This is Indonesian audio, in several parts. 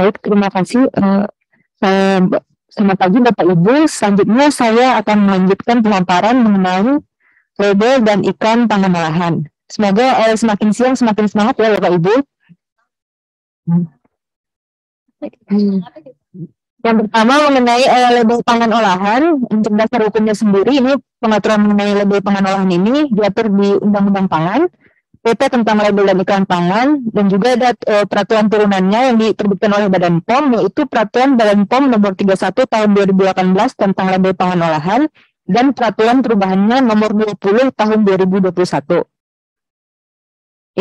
Baik, terima kasih. Selamat pagi Bapak Ibu. Selanjutnya saya akan melanjutkan pemaparan mengenai label dan iklan pangan olahan. Semoga semakin siang semakin semangat ya Bapak Ibu. Yang pertama mengenai label pangan olahan, untuk dasar hukumnya sendiri, ini pengaturan mengenai label pangan olahan ini diatur di Undang-Undang Pangan, PP tentang label dan iklan pangan, dan juga ada peraturan turunannya yang diterbitkan oleh Badan POM, yaitu Peraturan Badan POM nomor 31 tahun 2018 tentang label pangan olahan, dan peraturan perubahannya nomor 20 tahun 2021.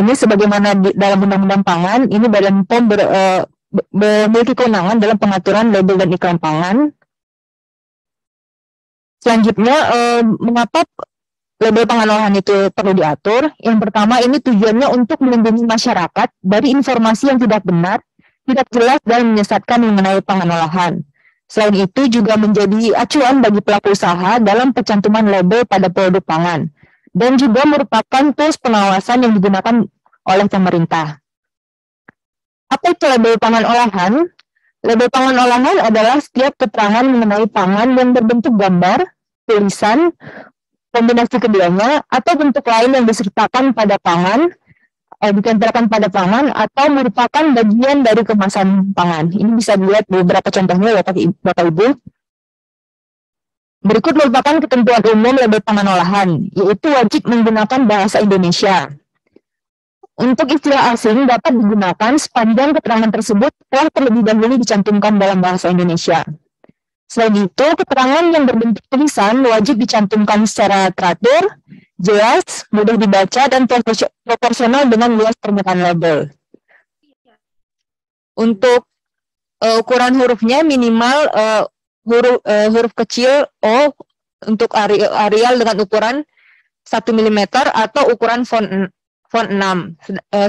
Ini sebagaimana dalam Undang-Undang Pangan, ini Badan POM memiliki kewenangan dalam pengaturan label dan iklan pangan. Selanjutnya, mengapa label pangan olahan itu perlu diatur? Yang pertama, ini tujuannya untuk melindungi masyarakat dari informasi yang tidak benar, tidak jelas, dan menyesatkan mengenai pangan olahan. Selain itu, juga menjadi acuan bagi pelaku usaha dalam pencantuman label pada produk pangan, dan juga merupakan tools pengawasan yang digunakan oleh pemerintah. Apa itu label pangan olahan? Label pangan olahan adalah setiap keterangan mengenai pangan yang berbentuk gambar, tulisan, kombinasi keduanya, atau bentuk lain yang disertakan pada pangan, ditempelkan pada pangan, atau merupakan bagian dari kemasan pangan. Ini bisa dilihat beberapa contohnya Bapak Ibu. Berikut merupakan ketentuan umum label pangan olahan, yaitu wajib menggunakan bahasa Indonesia. Untuk istilah asing dapat digunakan sepanjang keterangan tersebut telah terlebih dahulu dicantumkan dalam bahasa Indonesia. Selain itu, keterangan yang berbentuk tulisan wajib dicantumkan secara teratur, jelas, mudah dibaca, dan proporsional dengan luas permukaan label. Untuk ukuran hurufnya minimal huruf kecil O untuk Arial dengan ukuran 1 mm atau ukuran font 6.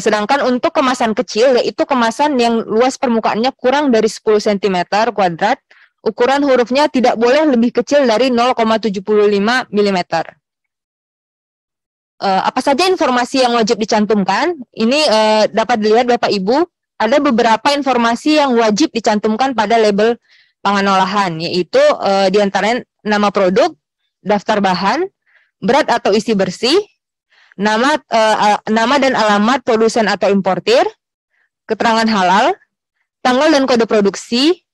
Sedangkan untuk kemasan kecil, yaitu kemasan yang luas permukaannya kurang dari 10 cm kuadrat, ukuran hurufnya tidak boleh lebih kecil dari 0,75 mm. Apa saja informasi yang wajib dicantumkan? Ini dapat dilihat Bapak Ibu, ada beberapa informasi yang wajib dicantumkan pada label pangan olahan, yaitu diantaranya nama produk, daftar bahan, berat atau isi bersih, nama dan alamat produsen atau importir, keterangan halal, tanggal dan kode produksi,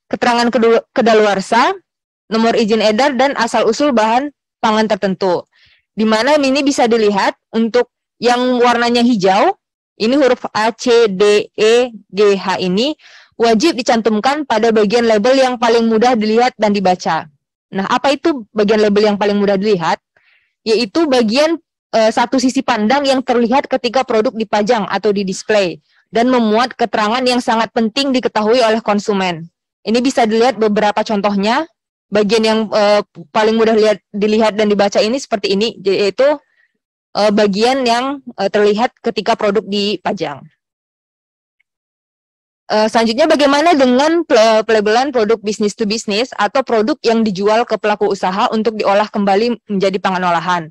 keterangan kedaluarsa, nomor izin edar, dan asal-usul bahan pangan tertentu. Di mana ini bisa dilihat untuk yang warnanya hijau, ini huruf A, C, D, E, G, H ini wajib dicantumkan pada bagian label yang paling mudah dilihat dan dibaca. Nah, apa itu bagian label yang paling mudah dilihat? Yaitu bagian satu sisi pandang yang terlihat ketika produk dipajang atau didisplay dan memuat keterangan yang sangat penting diketahui oleh konsumen. Ini bisa dilihat beberapa contohnya. Bagian yang paling mudah dilihat dan dibaca ini seperti ini, yaitu bagian yang terlihat ketika produk dipajang. Selanjutnya, bagaimana dengan pelabelan produk business to business atau produk yang dijual ke pelaku usaha untuk diolah kembali menjadi pangan olahan?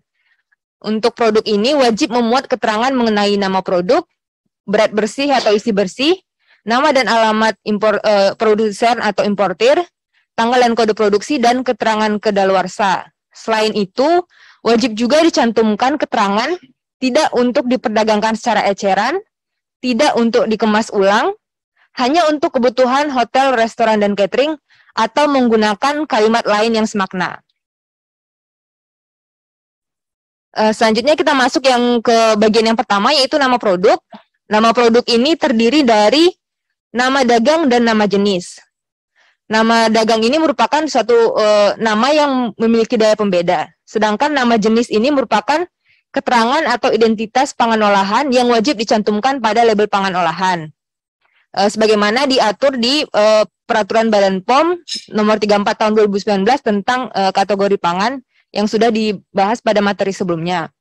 Untuk produk ini wajib memuat keterangan mengenai nama produk, berat bersih atau isi bersih, nama dan alamat produsen atau importir, tanggal dan kode produksi, dan keterangan kedaluarsa. Selain itu, wajib juga dicantumkan keterangan tidak untuk diperdagangkan secara eceran, tidak untuk dikemas ulang, hanya untuk kebutuhan hotel, restoran, dan catering, atau menggunakan kalimat lain yang semakna. Selanjutnya kita masuk yang ke bagian yang pertama, yaitu nama produk. Nama produk ini terdiri dari nama dagang dan nama jenis. Nama dagang ini merupakan suatu nama yang memiliki daya pembeda. Sedangkan nama jenis ini merupakan keterangan atau identitas pangan olahan yang wajib dicantumkan pada label pangan olahan. Sebagaimana diatur di Peraturan Badan POM nomor 34 tahun 2019 tentang kategori pangan yang sudah dibahas pada materi sebelumnya.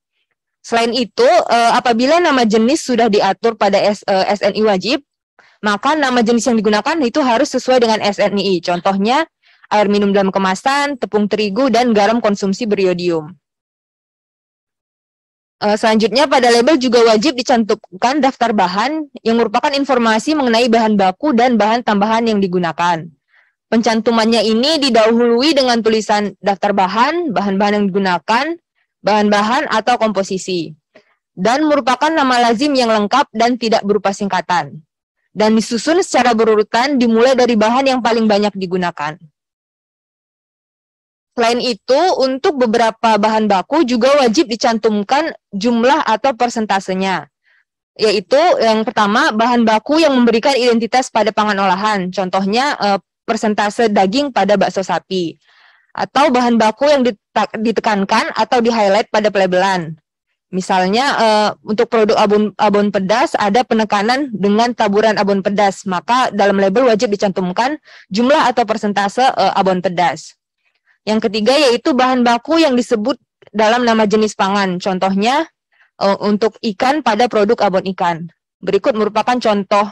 Selain itu, apabila nama jenis sudah diatur pada SNI wajib, maka nama jenis yang digunakan itu harus sesuai dengan SNI. Contohnya, air minum dalam kemasan, tepung terigu, dan garam konsumsi beriodium. Selanjutnya pada label juga wajib dicantumkan daftar bahan yang merupakan informasi mengenai bahan baku dan bahan tambahan yang digunakan. Pencantumannya ini didahului dengan tulisan daftar bahan, bahan-bahan yang digunakan, bahan-bahan atau komposisi, dan merupakan nama lazim yang lengkap dan tidak berupa singkatan. Dan disusun secara berurutan dimulai dari bahan yang paling banyak digunakan. Selain itu, untuk beberapa bahan baku juga wajib dicantumkan jumlah atau persentasenya. Yaitu yang pertama, bahan baku yang memberikan identitas pada pangan olahan. Contohnya persentase daging pada bakso sapi. Atau bahan baku yang ditekankan atau di-highlight pada pelabelan. Misalnya untuk produk abon pedas ada penekanan dengan taburan abon pedas. Maka dalam label wajib dicantumkan jumlah atau persentase abon pedas. Yang ketiga yaitu bahan baku yang disebut dalam nama jenis pangan. Contohnya untuk ikan pada produk abon ikan. Berikut merupakan contoh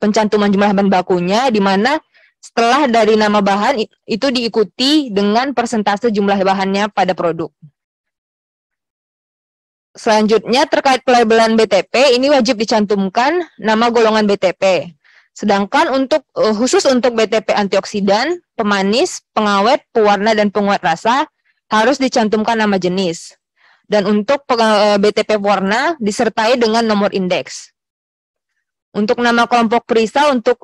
pencantuman jumlah bahan bakunya, di mana setelah dari nama bahan itu diikuti dengan persentase jumlah bahannya pada produk. Selanjutnya terkait pelabelan BTP, ini wajib dicantumkan nama golongan BTP. Sedangkan khusus untuk BTP antioksidan, pemanis, pengawet, pewarna, dan penguat rasa harus dicantumkan nama jenis. Dan untuk BTP warna disertai dengan nomor indeks. Untuk nama kelompok perisa, untuk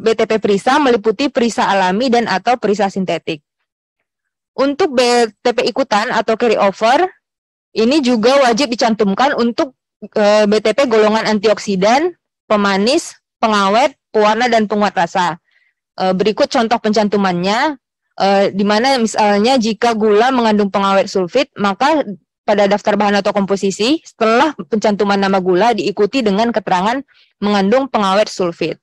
BTP perisa meliputi perisa alami dan atau perisa sintetik. Untuk BTP ikutan atau carryover, ini juga wajib dicantumkan untuk BTP golongan antioksidan, pemanis, pengawet, pewarna, dan penguat rasa. Berikut contoh pencantumannya, di mana misalnya jika gula mengandung pengawet sulfit, maka pada daftar bahan atau komposisi, setelah pencantuman nama gula diikuti dengan keterangan mengandung pengawet sulfit.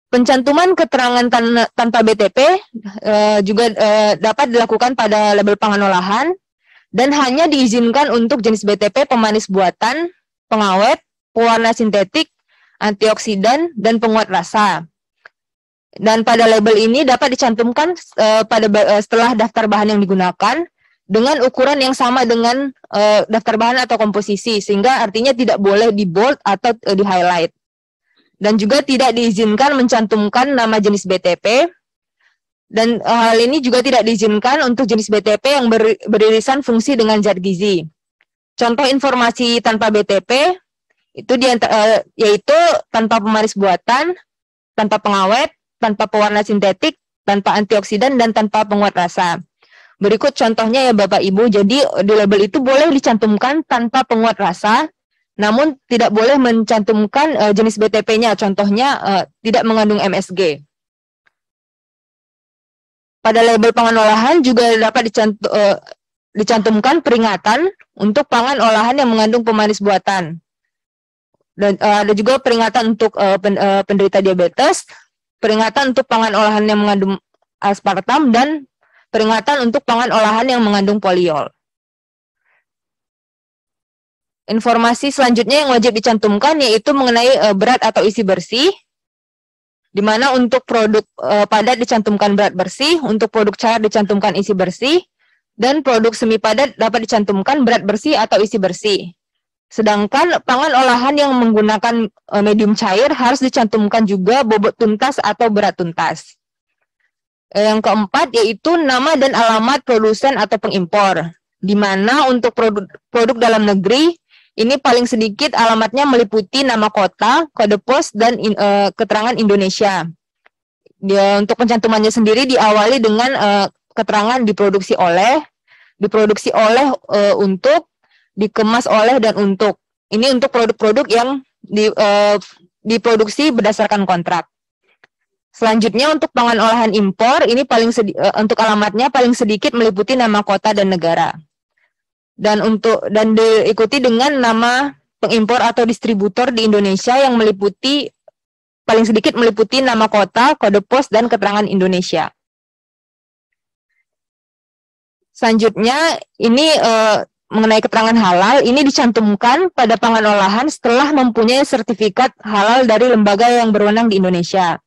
Pencantuman keterangan tanpa BTP juga dapat dilakukan pada label pangan olahan, dan hanya diizinkan untuk jenis BTP pemanis buatan, pengawet, pewarna sintetik, antioksidan, dan penguat rasa. Dan pada label ini dapat dicantumkan setelah daftar bahan yang digunakan dengan ukuran yang sama dengan daftar bahan atau komposisi, sehingga artinya tidak boleh di bold atau di highlight. Dan juga tidak diizinkan mencantumkan nama jenis BTP, dan hal ini juga tidak diizinkan untuk jenis BTP yang beririsan fungsi dengan zat gizi. Contoh informasi tanpa BTP itu yaitu tanpa pemanis buatan, tanpa pengawet, tanpa pewarna sintetik, tanpa antioksidan, dan tanpa penguat rasa. Berikut contohnya ya Bapak Ibu, jadi di label itu boleh dicantumkan tanpa penguat rasa, namun tidak boleh mencantumkan jenis BTP-nya, contohnya tidak mengandung MSG. Pada label pangan olahan juga dapat dicantumkan peringatan untuk pangan olahan yang mengandung pemanis buatan. Dan ada juga peringatan untuk penderita diabetes, peringatan untuk pangan olahan yang mengandung aspartam, dan peringatan untuk pangan olahan yang mengandung poliol. Informasi selanjutnya yang wajib dicantumkan yaitu mengenai berat atau isi bersih, di mana untuk produk padat dicantumkan berat bersih, untuk produk cair dicantumkan isi bersih, dan produk semi padat dapat dicantumkan berat bersih atau isi bersih. Sedangkan pangan olahan yang menggunakan medium cair harus dicantumkan juga bobot tuntas atau berat tuntas. Yang keempat yaitu nama dan alamat produsen atau pengimpor, di mana untuk produk dalam negeri ini paling sedikit alamatnya meliputi nama kota, kode pos, dan keterangan Indonesia. Untuk pencantumannya sendiri diawali dengan keterangan diproduksi oleh, untuk, dikemas oleh, dan untuk. Ini untuk produk-produk yang diproduksi berdasarkan kontrak. Selanjutnya untuk pangan olahan impor, ini untuk alamatnya paling sedikit meliputi nama kota dan negara. Dan diikuti dengan nama pengimpor atau distributor di Indonesia yang paling sedikit meliputi nama kota, kode pos, dan keterangan Indonesia. Selanjutnya ini mengenai keterangan halal, ini dicantumkan pada pangan olahan setelah mempunyai sertifikat halal dari lembaga yang berwenang di Indonesia.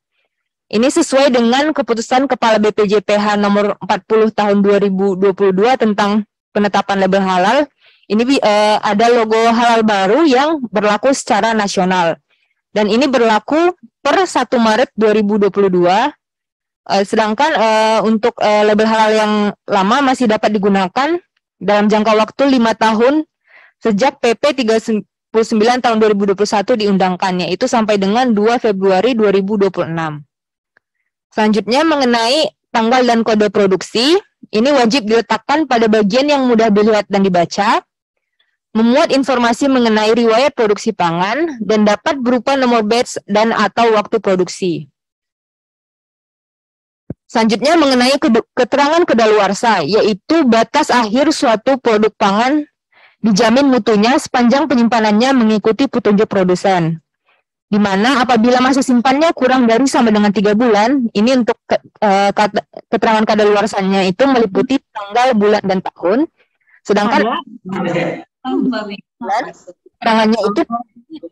Ini sesuai dengan keputusan Kepala BPJPH nomor 40 tahun 2022 tentang penetapan label halal, ini ada logo halal baru yang berlaku secara nasional. Dan ini berlaku per 1 Maret 2022. Sedangkan untuk label halal yang lama masih dapat digunakan dalam jangka waktu 5 tahun sejak PP 39 tahun 2021 diundangkannya, itu sampai dengan 2 Februari 2026. Selanjutnya mengenai tanggal dan kode produksi, ini wajib diletakkan pada bagian yang mudah dilihat dan dibaca, memuat informasi mengenai riwayat produksi pangan, dan dapat berupa nomor batch dan atau waktu produksi. Selanjutnya mengenai keterangan kedaluarsa, yaitu batas akhir suatu produk pangan dijamin mutunya sepanjang penyimpanannya mengikuti petunjuk produsen. Di mana apabila masa simpannya kurang dari sama dengan 3 bulan, ini untuk keterangan kadaluarsanya itu meliputi tanggal, bulan, dan tahun. Sedangkan keterangannya itu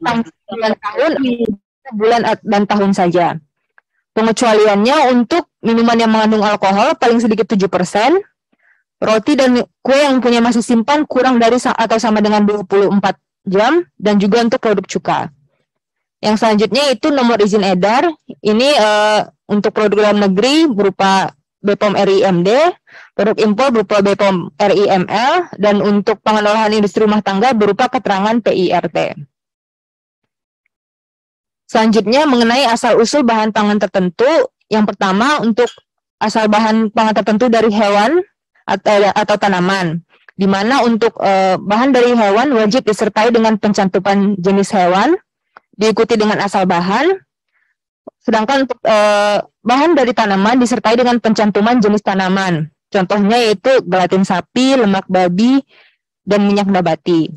tanggal, tahun, bulan, dan tahun saja. Pengecualiannya untuk minuman yang mengandung alkohol paling sedikit 7%, roti dan kue yang punya masa simpan kurang dari atau sama dengan 24 jam, dan juga untuk produk cuka. Yang selanjutnya itu nomor izin edar. Ini untuk produk dalam negeri berupa BPOM RIMD, produk impor berupa BPOM RIML, dan untuk pangan olahan industri rumah tangga berupa keterangan PIRT. Selanjutnya mengenai asal-usul bahan pangan tertentu, yang pertama untuk asal bahan pangan tertentu dari hewan atau tanaman, di mana untuk bahan dari hewan wajib disertai dengan pencantuman jenis hewan, diikuti dengan asal bahan, sedangkan untuk bahan dari tanaman disertai dengan pencantuman jenis tanaman, contohnya yaitu gelatin sapi, lemak babi, dan minyak nabati.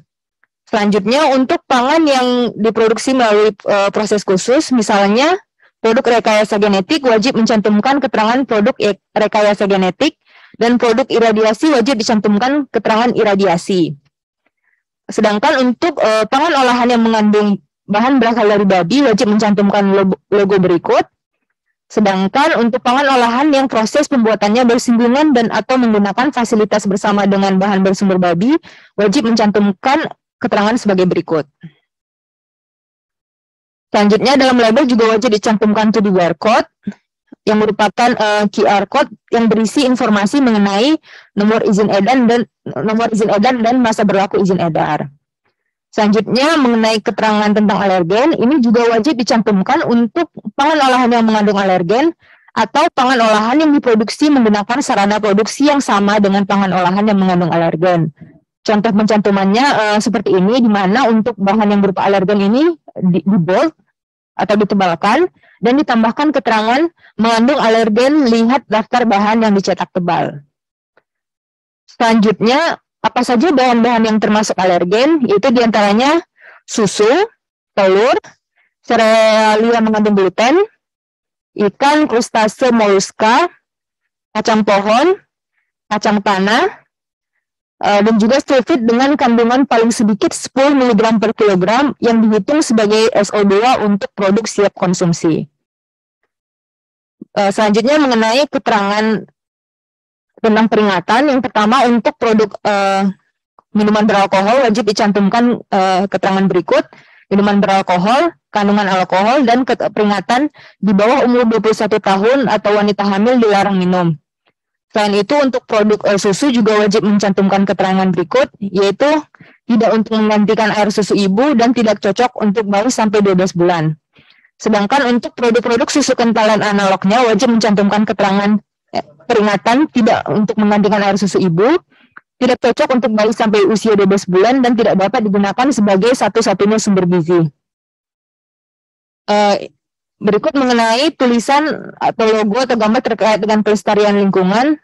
Selanjutnya untuk pangan yang diproduksi melalui proses khusus, misalnya produk rekayasa genetik wajib mencantumkan keterangan produk rekayasa genetik, dan produk iradiasi wajib dicantumkan keterangan iradiasi. Sedangkan untuk pangan olahan yang mengandung bahan berasal dari babi wajib mencantumkan logo berikut. Sedangkan untuk pangan olahan yang proses pembuatannya bersinggungan dan atau menggunakan fasilitas bersama dengan bahan bersumber babi wajib mencantumkan keterangan sebagai berikut. Selanjutnya dalam label juga wajib dicantumkan to the barcode yang merupakan QR code yang berisi informasi mengenai nomor izin edar dan masa berlaku izin edar. Selanjutnya mengenai keterangan tentang alergen, ini juga wajib dicantumkan untuk pangan olahan yang mengandung alergen atau pangan olahan yang diproduksi menggunakan sarana produksi yang sama dengan pangan olahan yang mengandung alergen. Contoh pencantumannya seperti ini, di mana untuk bahan yang berupa alergen ini di bold atau ditebalkan dan ditambahkan keterangan mengandung alergen, lihat daftar bahan yang dicetak tebal. Selanjutnya, apa saja bahan-bahan yang termasuk alergen, yaitu diantaranya susu, telur, serealia mengandung gluten, ikan, krustase, moluska, kacang pohon, kacang tanah, dan juga sulfit dengan kandungan paling sedikit 10 mg per kilogram yang dihitung sebagai SO2 untuk produk siap konsumsi. Selanjutnya mengenai keterangan tentang peringatan, yang pertama untuk produk minuman beralkohol wajib dicantumkan keterangan berikut: minuman beralkohol, kandungan alkohol, dan peringatan di bawah umur 21 tahun atau wanita hamil dilarang minum. Selain itu untuk produk susu juga wajib mencantumkan keterangan berikut, yaitu tidak untuk menggantikan air susu ibu dan tidak cocok untuk bayi sampai 12 bulan. Sedangkan untuk produk-produk susu kentalan analognya wajib mencantumkan keterangan peringatan tidak untuk menggantikan air susu ibu, tidak cocok untuk bayi sampai usia 12 bulan, dan tidak dapat digunakan sebagai satu-satunya sumber gizi. Berikut mengenai tulisan atau logo atau gambar terkait dengan pelestarian lingkungan.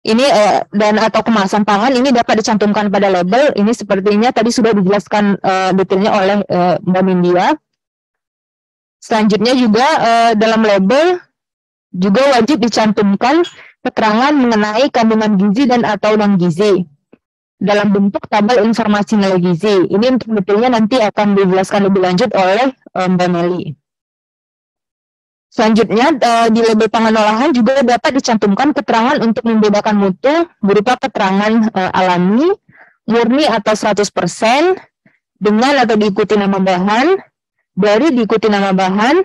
Ini dan atau kemasan pangan ini dapat dicantumkan pada label. Ini sepertinya tadi sudah dijelaskan detailnya oleh Mbak Nindya. Selanjutnya juga dalam label juga wajib dicantumkan keterangan mengenai kandungan gizi dan atau non-gizi dalam bentuk tabel informasi nilai gizi. Ini untuk detailnya nanti akan dijelaskan lebih lanjut oleh Mbak Meli. Selanjutnya, di label pangan olahan juga dapat dicantumkan keterangan untuk membedakan mutu berupa keterangan alami, murni atau 100%, dengan atau diikuti nama bahan, dari diikuti nama bahan,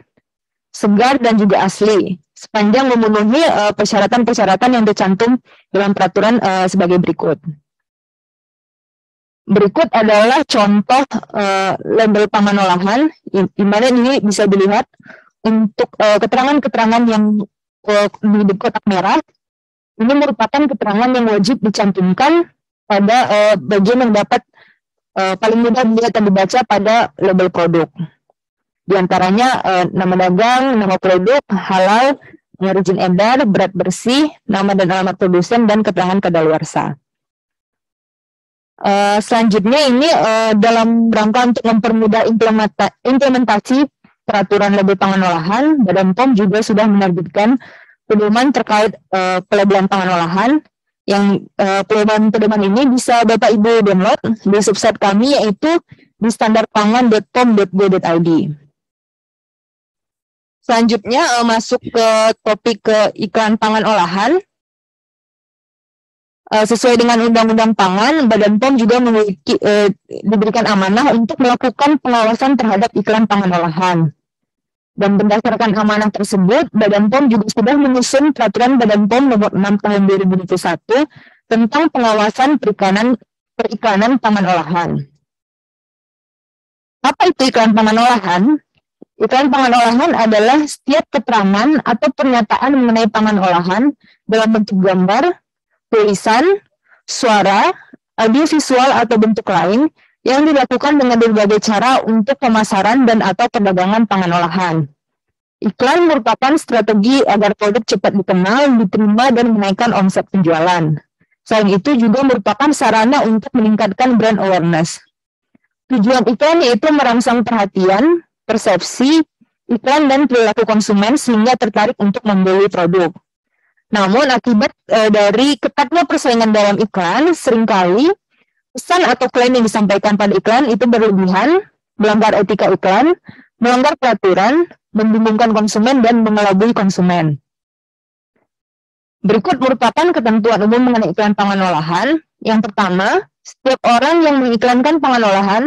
segar dan juga asli, sepanjang memenuhi persyaratan-persyaratan yang tercantum dalam peraturan sebagai berikut. Berikut adalah contoh label pangan olahan, di mana ini bisa dilihat untuk keterangan-keterangan yang di kotak merah. Ini merupakan keterangan yang wajib dicantumkan pada bagian yang dapat paling mudah dilihat dan dibaca pada label produk. Di antaranya nama dagang, nama produk, halal, origin edar, berat bersih, nama dan alamat produsen, dan keterangan kadaluarsa. Selanjutnya ini dalam rangka untuk mempermudah implementasi peraturan label pangan olahan, Badan POM juga sudah menerbitkan pedoman terkait pelabelan pangan olahan. Yang pedoman ini bisa Bapak Ibu download di website kami, yaitu di standarpangan.pom.go.id. Selanjutnya masuk ke topik ke iklan pangan olahan. Sesuai dengan Undang-Undang Pangan, Badan POM juga memiliki diberikan amanah untuk melakukan pengawasan terhadap iklan pangan olahan. Dan berdasarkan amanah tersebut, Badan POM juga sudah menyusun Peraturan Badan POM Nomor 6 Tahun 2021 tentang pengawasan periklanan pangan olahan. Apa itu iklan pangan olahan? Iklan pangan olahan adalah setiap keterangan atau pernyataan mengenai pangan olahan dalam bentuk gambar, tulisan, suara, audiovisual atau bentuk lain yang dilakukan dengan berbagai cara untuk pemasaran dan atau perdagangan pangan olahan. Iklan merupakan strategi agar produk cepat dikenal, diterima, dan menaikkan omset penjualan. Selain itu juga merupakan sarana untuk meningkatkan brand awareness. Tujuan iklan yaitu merangsang perhatian, persepsi, iklan, dan perilaku konsumen sehingga tertarik untuk membeli produk. Namun akibat dari ketatnya persaingan dalam iklan, seringkali pesan atau klaim yang disampaikan pada iklan itu berlebihan, melanggar etika iklan, melanggar peraturan, membingungkan konsumen, dan mengelabui konsumen. Berikut merupakan ketentuan umum mengenai iklan pangan olahan. Yang pertama, setiap orang yang mengiklankan pangan olahan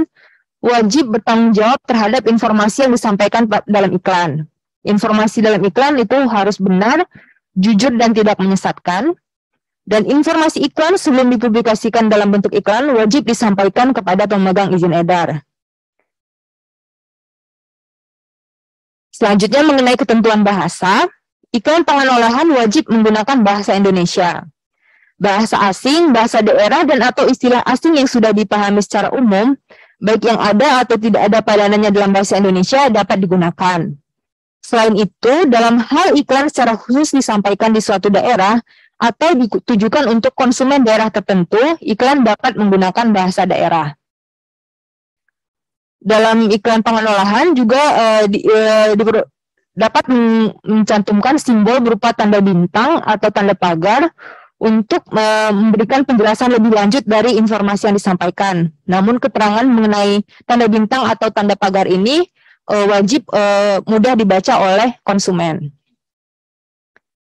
wajib bertanggung jawab terhadap informasi yang disampaikan dalam iklan. Informasi dalam iklan itu harus benar, jujur, dan tidak menyesatkan. Dan informasi iklan sebelum dipublikasikan dalam bentuk iklan wajib disampaikan kepada pemegang izin edar. Selanjutnya mengenai ketentuan bahasa, iklan pangan olahan wajib menggunakan bahasa Indonesia. Bahasa asing, bahasa daerah, dan atau istilah asing yang sudah dipahami secara umum, baik yang ada atau tidak ada padanannya dalam bahasa Indonesia dapat digunakan. Selain itu, dalam hal iklan secara khusus disampaikan di suatu daerah atau ditujukan untuk konsumen daerah tertentu, iklan dapat menggunakan bahasa daerah. Dalam iklan pangan olahan juga dapat mencantumkan simbol berupa tanda bintang atau tanda pagar untuk memberikan penjelasan lebih lanjut dari informasi yang disampaikan. Namun keterangan mengenai tanda bintang atau tanda pagar ini wajib mudah dibaca oleh konsumen.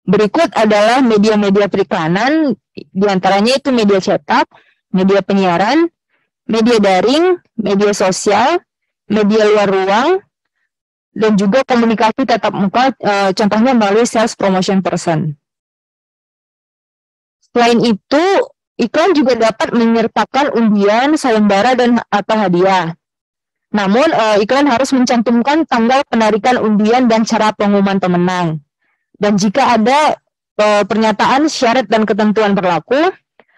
Berikut adalah media-media periklanan, diantaranya itu media cetak, media penyiaran, media daring, media sosial, media luar ruang, dan juga komunikasi tatap muka, contohnya melalui sales promotion person. Selain itu, iklan juga dapat menyertakan undian, sayembara, dan atau hadiah. Namun, iklan harus mencantumkan tanggal penarikan undian dan cara pengumuman pemenang. Dan jika ada pernyataan syarat dan ketentuan berlaku,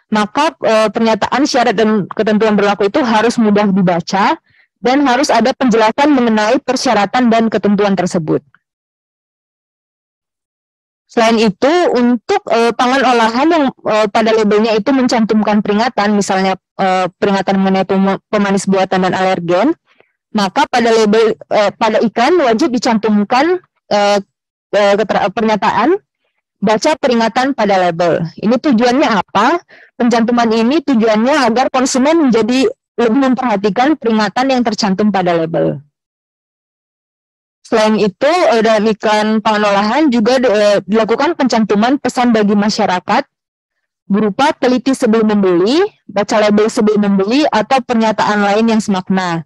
maka pernyataan syarat dan ketentuan berlaku itu harus mudah dibaca dan harus ada penjelasan mengenai persyaratan dan ketentuan tersebut. Selain itu, untuk pangan olahan yang pada labelnya itu mencantumkan peringatan, misalnya peringatan mengenai pemanis buatan dan alergen, maka pada label pada iklan wajib dicantumkan pernyataan baca peringatan pada label. Ini tujuannya apa? Pencantuman ini tujuannya agar konsumen menjadi lebih memperhatikan peringatan yang tercantum pada label. Selain itu, dalam iklan pangan olahan juga dilakukan pencantuman pesan bagi masyarakat berupa teliti sebelum membeli, baca label sebelum membeli, atau pernyataan lain yang semakna.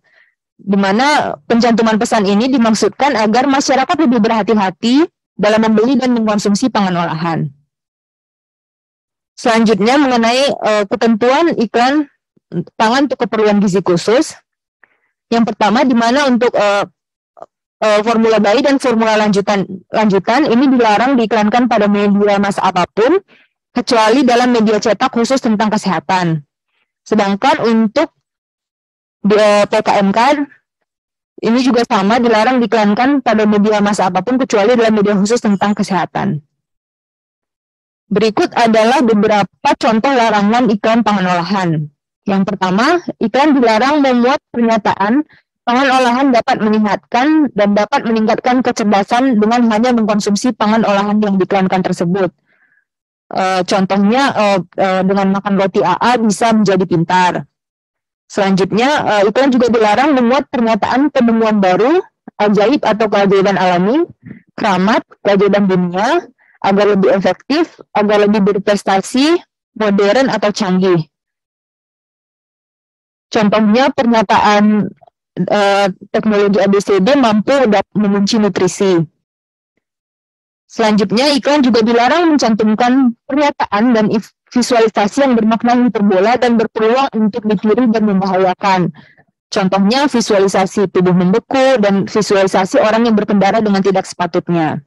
Di mana pencantuman pesan ini dimaksudkan agar masyarakat lebih berhati-hati dalam membeli dan mengkonsumsi pangan olahan. Selanjutnya mengenai ketentuan iklan pangan untuk keperluan gizi khusus. Yang pertama, di mana untuk formula bayi dan formula lanjutan ini dilarang diiklankan pada media massa apapun, kecuali dalam media cetak khusus tentang kesehatan. Sedangkan untuk PKMK ini juga sama, dilarang diiklankan pada media massa apapun kecuali dalam media khusus tentang kesehatan. Berikut adalah beberapa contoh larangan iklan pangan olahan. Yang pertama, iklan dilarang memuat pernyataan pangan olahan dapat meningkatkan dan dapat meningkatkan kecerdasan dengan hanya mengkonsumsi pangan olahan yang diiklankan tersebut. Contohnya dengan makan roti AA bisa menjadi pintar. Selanjutnya, iklan juga dilarang memuat pernyataan penemuan baru, ajaib atau keajaiban alami, keramat, keajaiban dunia, agar lebih efektif, agar lebih berprestasi, modern atau canggih. Contohnya pernyataan teknologi ABCD mampu mengunci nutrisi. Selanjutnya, iklan juga dilarang mencantumkan pernyataan dan visualisasi yang bermakna hiperbola dan berpeluang untuk ditiru dan membahayakan. Contohnya visualisasi tubuh membeku dan visualisasi orang yang berkendara dengan tidak sepatutnya.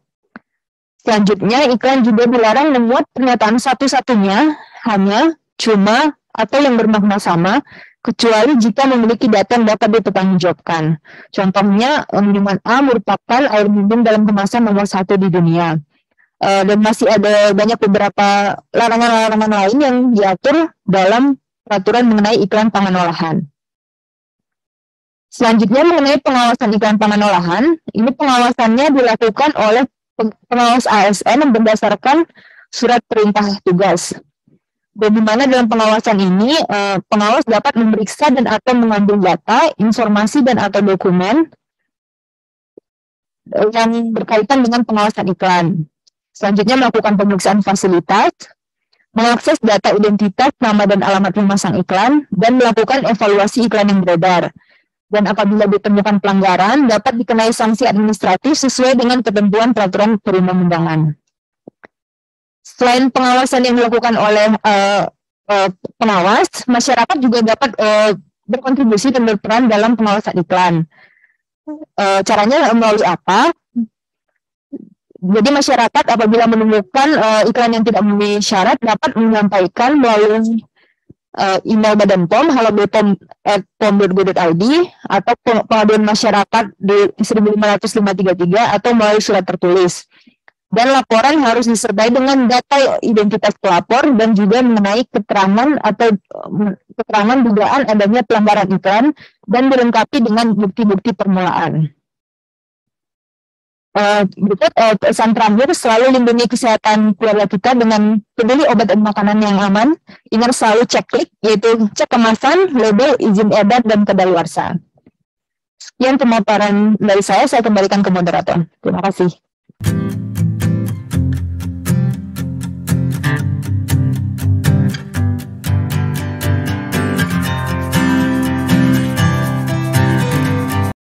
Selanjutnya, iklan juga dilarang memuat pernyataan satu-satunya, hanya, cuma, atau yang bermakna sama, kecuali jika memiliki data yang dapat dipertanggungjawabkan. Contohnya, minuman A merupakan air minum dalam kemasan nomor 1 di dunia. Dan masih ada banyak beberapa larangan-larangan lain yang diatur dalam peraturan mengenai iklan pangan olahan. Selanjutnya mengenai pengawasan iklan pangan olahan, ini pengawasannya dilakukan oleh pengawas ASN yang berdasarkan surat perintah tugas. Dan di mana dalam pengawasan ini, pengawas dapat memeriksa dan atau mengambil data, informasi dan atau dokumen yang berkaitan dengan pengawasan iklan. Selanjutnya melakukan pemeriksaan fasilitas, mengakses data identitas, nama dan alamat pemasang iklan, dan melakukan evaluasi iklan yang beredar. Dan apabila ditemukan pelanggaran, dapat dikenai sanksi administratif sesuai dengan ketentuan peraturan perundang-undangan. Selain pengawasan yang dilakukan oleh pengawas, masyarakat juga dapat berkontribusi dan berperan dalam pengawasan iklan. Caranya melalui apa? Jadi masyarakat apabila menemukan iklan yang tidak memenuhi syarat dapat menyampaikan melalui email Badan POM halo.bpom@pom.go.id atau pengaduan masyarakat di 15533 atau melalui surat tertulis. Dan laporan harus disertai dengan data identitas pelapor dan juga mengenai keterangan dugaan adanya pelanggaran iklan dan dilengkapi dengan bukti-bukti permulaan. Berikut pesan terakhir, selalu lindungi kesehatan keluarga kita dengan peduli obat dan makanan yang aman. Ingat selalu cek klik, yaitu cek kemasan, label, izin edar, dan kedaluarsa. Sekian pemaparan dari saya kembalikan ke moderator. Terima kasih.